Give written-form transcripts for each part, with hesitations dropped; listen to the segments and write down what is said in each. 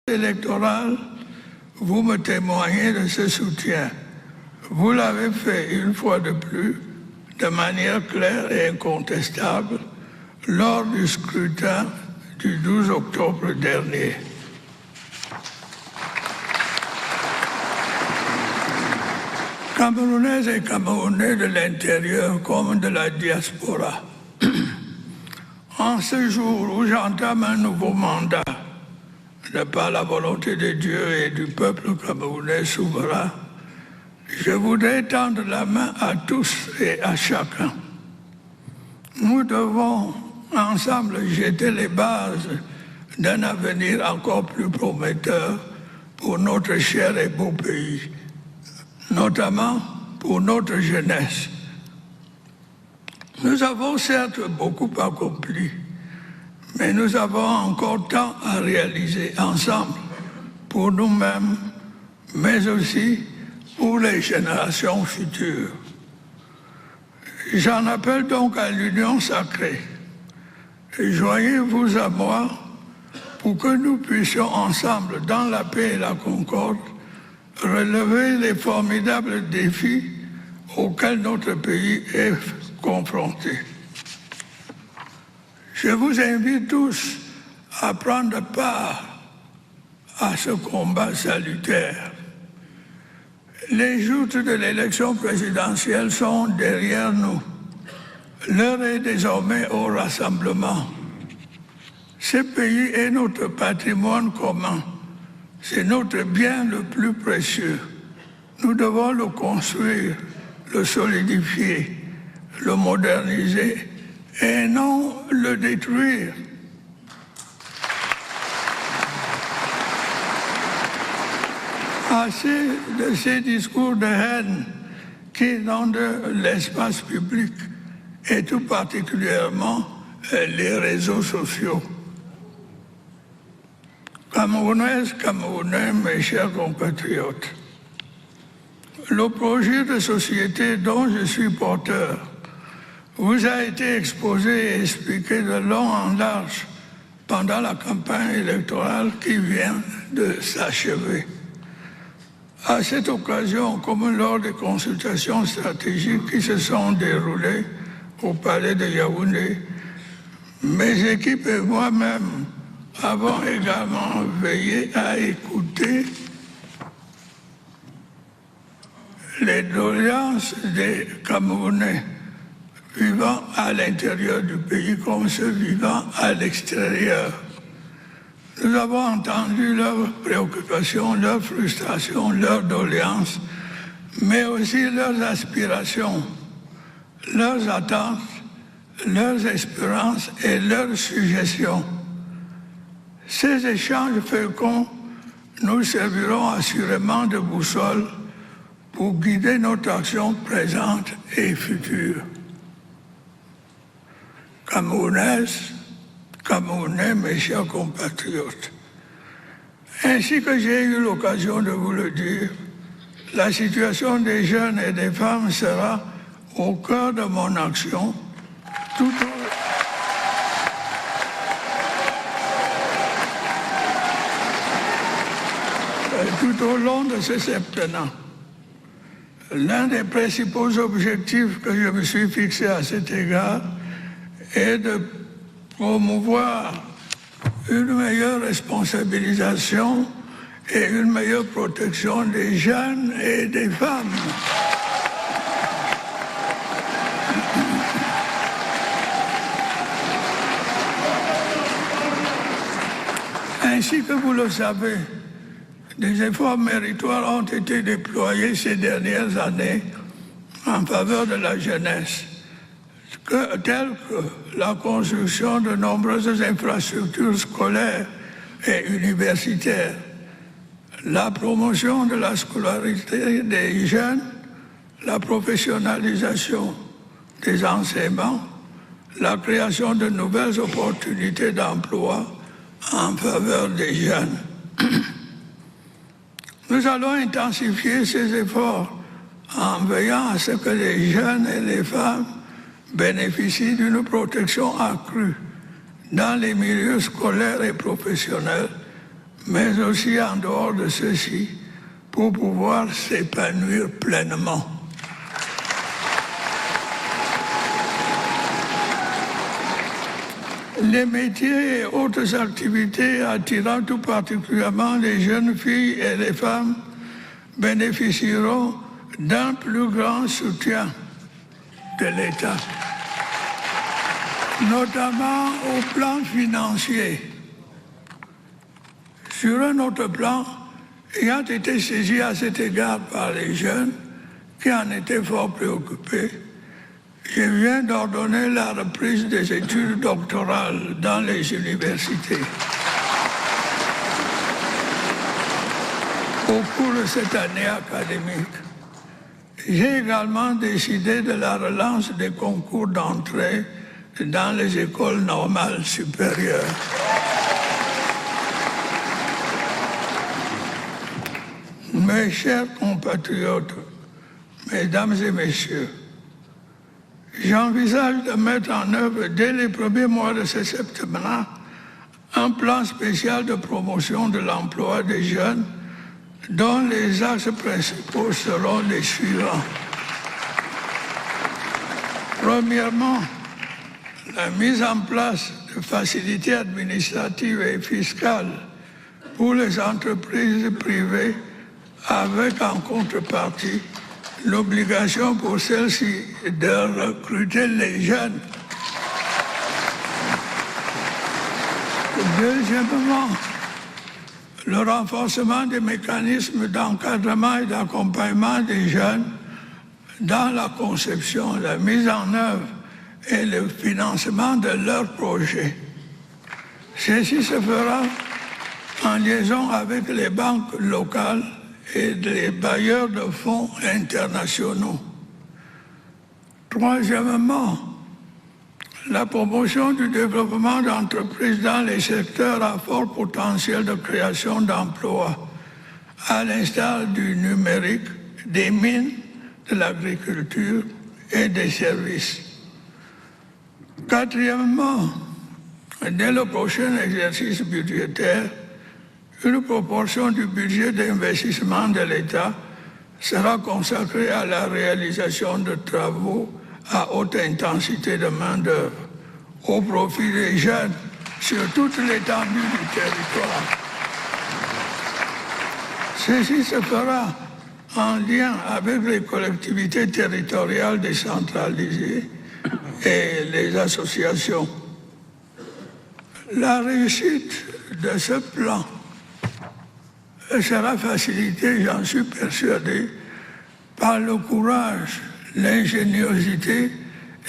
électorale, vous me témoignez de ce soutien. Vous l'avez fait une fois de plus, de manière claire et incontestable, lors du scrutin du 12 octobre dernier. Camerounaises et Camerounais de l'intérieur comme de la diaspora, en ce jour où j'entame un nouveau mandat, de par la volonté de Dieu et du peuple camerounais souverain, je voudrais tendre la main à tous et à chacun. Nous devons ensemble jeter les bases d'un avenir encore plus prometteur pour notre cher et beau pays, notamment pour notre jeunesse. Nous avons certes beaucoup accompli, mais nous avons encore tant à réaliser ensemble pour nous-mêmes, mais aussi pour les générations futures. J'en appelle donc à l'union sacrée. Joignez-vous à moi pour que nous puissions ensemble, dans la paix et la concorde, relever les formidables défis auxquels notre pays est confronté. Je vous invite tous à prendre part à ce combat salutaire. Les joutes de l'élection présidentielle sont derrière nous. L'heure est désormais au rassemblement. Ce pays est notre patrimoine commun. C'est notre bien le plus précieux. Nous devons le construire, le solidifier, le moderniser et non le détruire. Assez de ces discours de haine qui inondent l'espace public et tout particulièrement les réseaux sociaux. Camerounaises, Camerounais, mes chers compatriotes, le projet de société dont je suis porteur vous a été exposé et expliqué de long en large pendant la campagne électorale qui vient de s'achever. À cette occasion, comme lors des consultations stratégiques qui se sont déroulées au palais de Yaoundé, mes équipes et moi-même avons également veillé à écouter les doléances des Camerounais vivant à l'intérieur du pays comme ceux vivant à l'extérieur. Nous avons entendu leurs préoccupations, leurs frustrations, leurs doléances, mais aussi leurs aspirations, leurs attentes, leurs espérances et leurs suggestions. Ces échanges féconds nous serviront assurément de boussole pour guider notre action présente et future. Camerounaises, Camerounais, mes chers compatriotes, ainsi que j'ai eu l'occasion de vous le dire, la situation des jeunes et des femmes sera au cœur de mon action tout au long de ce septennat. L'un des principaux objectifs que je me suis fixé à cet égard est de promouvoir une meilleure responsabilisation et une meilleure protection des jeunes et des femmes. Ainsi que vous le savez, des efforts méritoires ont été déployés ces dernières années en faveur de la jeunesse, telles que la construction de nombreuses infrastructures scolaires et universitaires, la promotion de la scolarité des jeunes, la professionnalisation des enseignements, la création de nouvelles opportunités d'emploi en faveur des jeunes. Nous allons intensifier ces efforts en veillant à ce que les jeunes et les femmes bénéficient d'une protection accrue dans les milieux scolaires et professionnels, mais aussi en dehors de ceux-ci, pour pouvoir s'épanouir pleinement. Les métiers et autres activités attirant tout particulièrement les jeunes filles et les femmes bénéficieront d'un plus grand soutien de l'État, notamment au plan financier. Sur un autre plan, ayant été saisi à cet égard par les jeunes qui en étaient fort préoccupés, je viens d'ordonner la reprise des études doctorales dans les universités. Au cours de cette année académique, j'ai également décidé de la relance des concours d'entrée dans les écoles normales supérieures. Mes chers compatriotes, mesdames et messieurs, j'envisage de mettre en œuvre dès les premiers mois de ce septembre un plan spécial de promotion de l'emploi des jeunes dont les axes principaux seront les suivants. Premièrement, la mise en place de facilités administratives et fiscales pour les entreprises privées avec en contrepartie l'obligation pour celles-ci de recruter les jeunes. Deuxièmement, le renforcement des mécanismes d'encadrement et d'accompagnement des jeunes dans la conception, la mise en œuvre et le financement de leurs projets. Ceci se fera en liaison avec les banques locales et les bailleurs de fonds internationaux. Troisièmement, la promotion du développement d'entreprises dans les secteurs à fort potentiel de création d'emplois, à l'instar du numérique, des mines, de l'agriculture et des services. Quatrièmement, dès le prochain exercice budgétaire, une proportion du budget d'investissement de l'État sera consacrée à la réalisation de travaux à haute intensité de main-d'œuvre, au profit des jeunes sur toute l'étendue du territoire. Ceci se fera en lien avec les collectivités territoriales décentralisées et les associations. La réussite de ce plan sera facilitée, j'en suis persuadé, par le courage, l'ingéniosité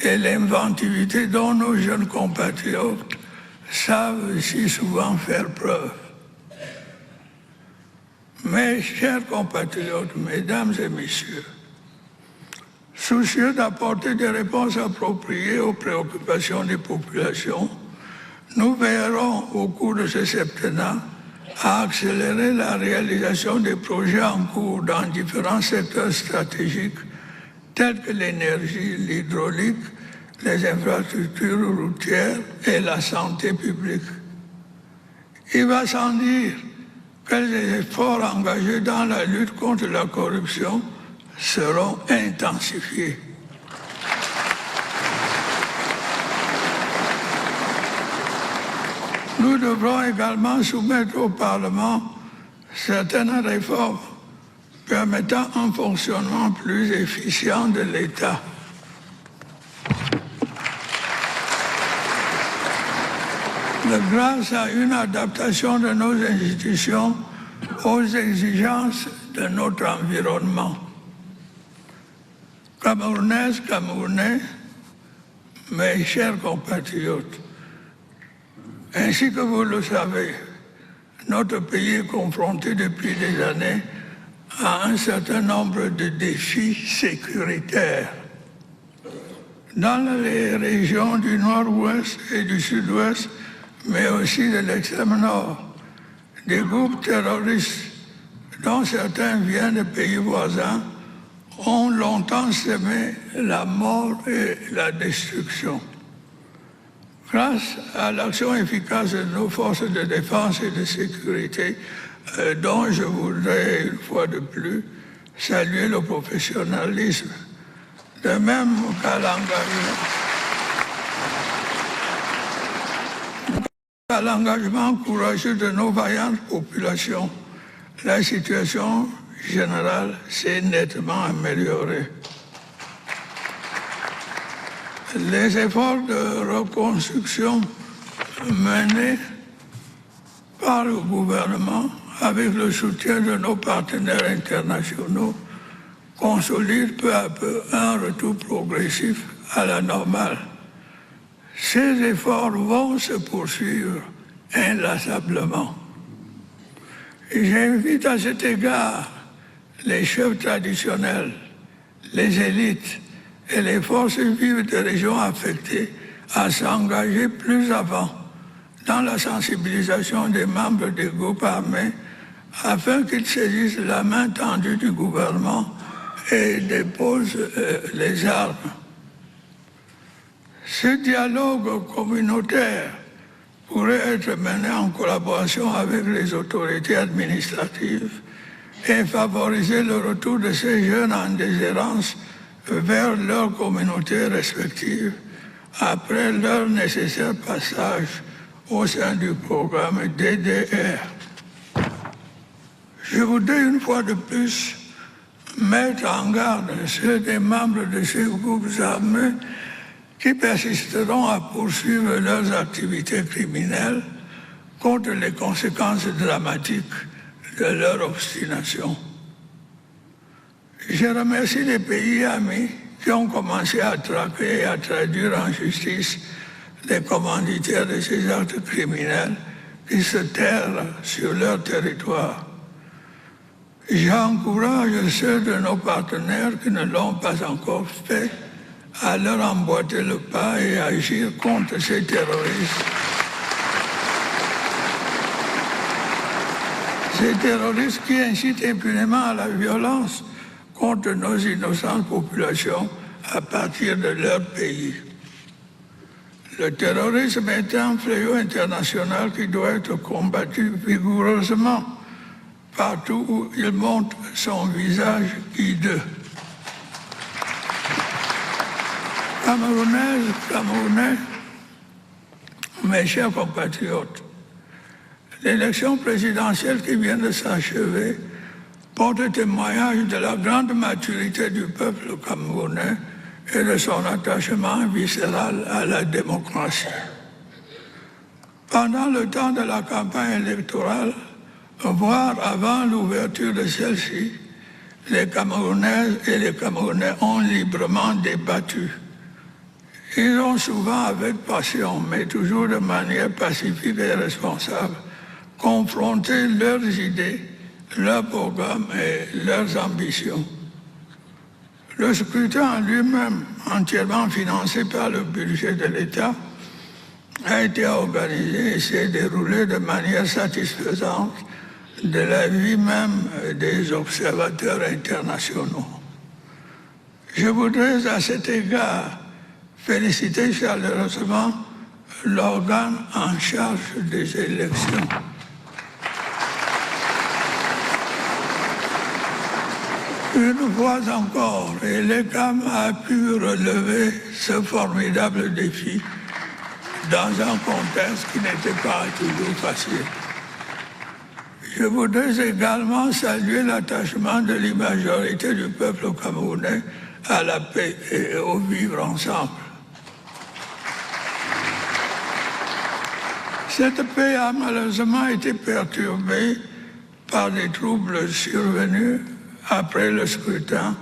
et l'inventivité dont nos jeunes compatriotes savent si souvent faire preuve. Mes chers compatriotes, mesdames et messieurs, soucieux d'apporter des réponses appropriées aux préoccupations des populations, nous veillerons au cours de ce septennat à accélérer la réalisation des projets en cours dans différents secteurs stratégiques tels que l'énergie, l'hydraulique, les infrastructures routières et la santé publique. Il va sans dire que les efforts engagés dans la lutte contre la corruption seront intensifiés. Nous devrons également soumettre au Parlement certaines réformes permettant un fonctionnement plus efficient de l'État. Grâce à une adaptation de nos institutions aux exigences de notre environnement. Camerounaises, Camerounais, mes chers compatriotes, ainsi que vous le savez, notre pays est confronté depuis des années à un certain nombre de défis sécuritaires. Dans les régions du nord-ouest et du sud-ouest, mais aussi de l'extrême nord, des groupes terroristes, dont certains viennent de pays voisins, ont longtemps semé la mort et la destruction. Grâce à l'action efficace de nos forces de défense et de sécurité, dont je voudrais une fois de plus saluer le professionnalisme, de même qu'à l'engagement courageux de nos vaillantes populations, la situation générale s'est nettement améliorée. Les efforts de reconstruction menés par le gouvernement avec le soutien de nos partenaires internationaux consolident peu à peu un retour progressif à la normale. Ces efforts vont se poursuivre inlassablement. J'invite à cet égard les chefs traditionnels, les élites et les forces vives des régions affectées à s'engager plus avant dans la sensibilisation des membres des groupes armés afin qu'ils saisissent la main tendue du gouvernement et déposent les armes. Ce dialogue communautaire pourrait être mené en collaboration avec les autorités administratives et favoriser le retour de ces jeunes en déshérence vers leurs communautés respectives après leur nécessaire passage au sein du programme DDR. Je voudrais une fois de plus mettre en garde ceux des membres de ces groupes armés qui persisteront à poursuivre leurs activités criminelles contre les conséquences dramatiques de leur obstination. Je remercie les pays amis qui ont commencé à traquer et à traduire en justice les commanditaires de ces actes criminels qui se terrent sur leur territoire. J'encourage ceux de nos partenaires qui ne l'ont pas encore fait à leur emboîter le pas et agir contre ces terroristes. Ces terroristes qui incitent impunément à la violence contre nos innocentes populations à partir de leur pays. Le terrorisme est un fléau international qui doit être combattu vigoureusement partout où il montre son visage hideux. Camerounais, mes chers compatriotes, l'élection présidentielle qui vient de s'achever porte témoignage de la grande maturité du peuple camerounais et de son attachement viscéral à la démocratie. Pendant le temps de la campagne électorale, voire avant l'ouverture de celle-ci, les Camerounaises et les Camerounais ont librement débattu. Ils ont souvent avec passion, mais toujours de manière pacifique et responsable, confronté leurs idées, leurs programmes et leurs ambitions. Le scrutin lui-même, entièrement financé par le budget de l'État, a été organisé et s'est déroulé de manière satisfaisante de l'avis même des observateurs internationaux. Je voudrais à cet égard féliciter chaleureusement l'organe en charge des élections. Une fois encore, l'ECAM a pu relever ce formidable défi dans un contexte qui n'était pas toujours facile. Je voudrais également saluer l'attachement de l'imajorité du peuple camerounais à la paix et au vivre ensemble. Cette paix a malheureusement été perturbée par des troubles survenus après le scrutin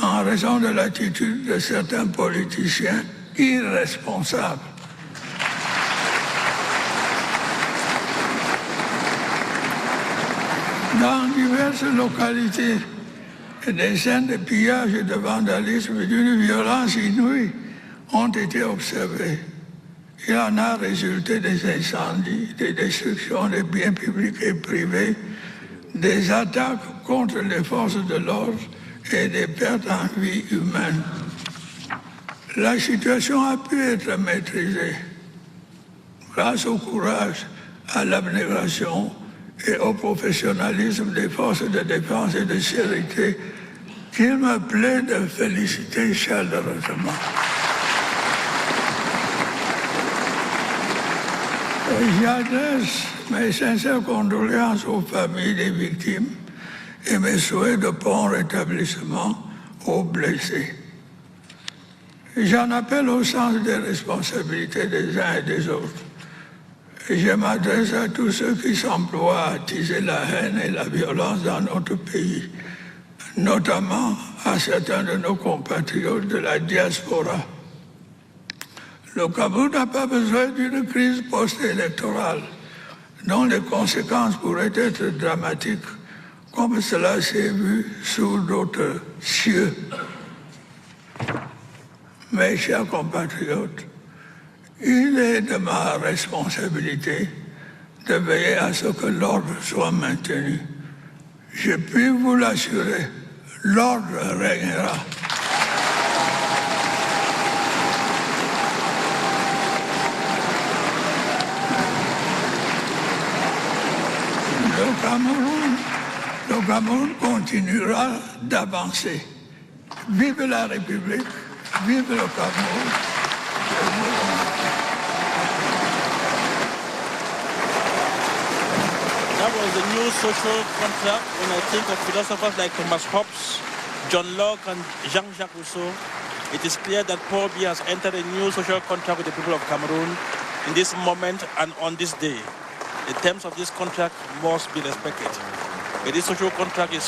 en raison de l'attitude de certains politiciens irresponsables. Dans diverses localités, des scènes de pillage et de vandalisme d'une violence inouïe ont été observées. Il en a résulté des incendies, des destructions des biens publics et privés, des attaques contre les forces de l'ordre et des pertes en vie humaine. La situation a pu être maîtrisée, grâce au courage, à l'abnégation et au professionnalisme des forces de défense et de sécurité, qu'il me plaît de féliciter chaleureusement. J'adresse mes sincères condoléances aux familles des victimes et mes souhaits de prompt rétablissement aux blessés. J'en appelle au sens des responsabilités des uns et des autres. Je m'adresse à tous ceux qui s'emploient à attiser la haine et la violence dans notre pays, notamment à certains de nos compatriotes de la diaspora. Le Cameroun n'a pas besoin d'une crise post-électorale dont les conséquences pourraient être dramatiques, comme cela s'est vu sous d'autres cieux. Mes chers compatriotes, il est de ma responsabilité de veiller à ce que l'ordre soit maintenu. Je puis vous l'assurer, l'ordre régnera. Le Cameroun continuera d'avancer. Vive la République, vive le Cameroun. That was the new social contract. When I think of philosophers like Thomas Hobbes, John Locke, and Jean-Jacques Rousseau, it is clear that Paul Biya has entered a new social contract with the people of Cameroon in this moment and on this day. The terms of this contract must be respected. But this social contract is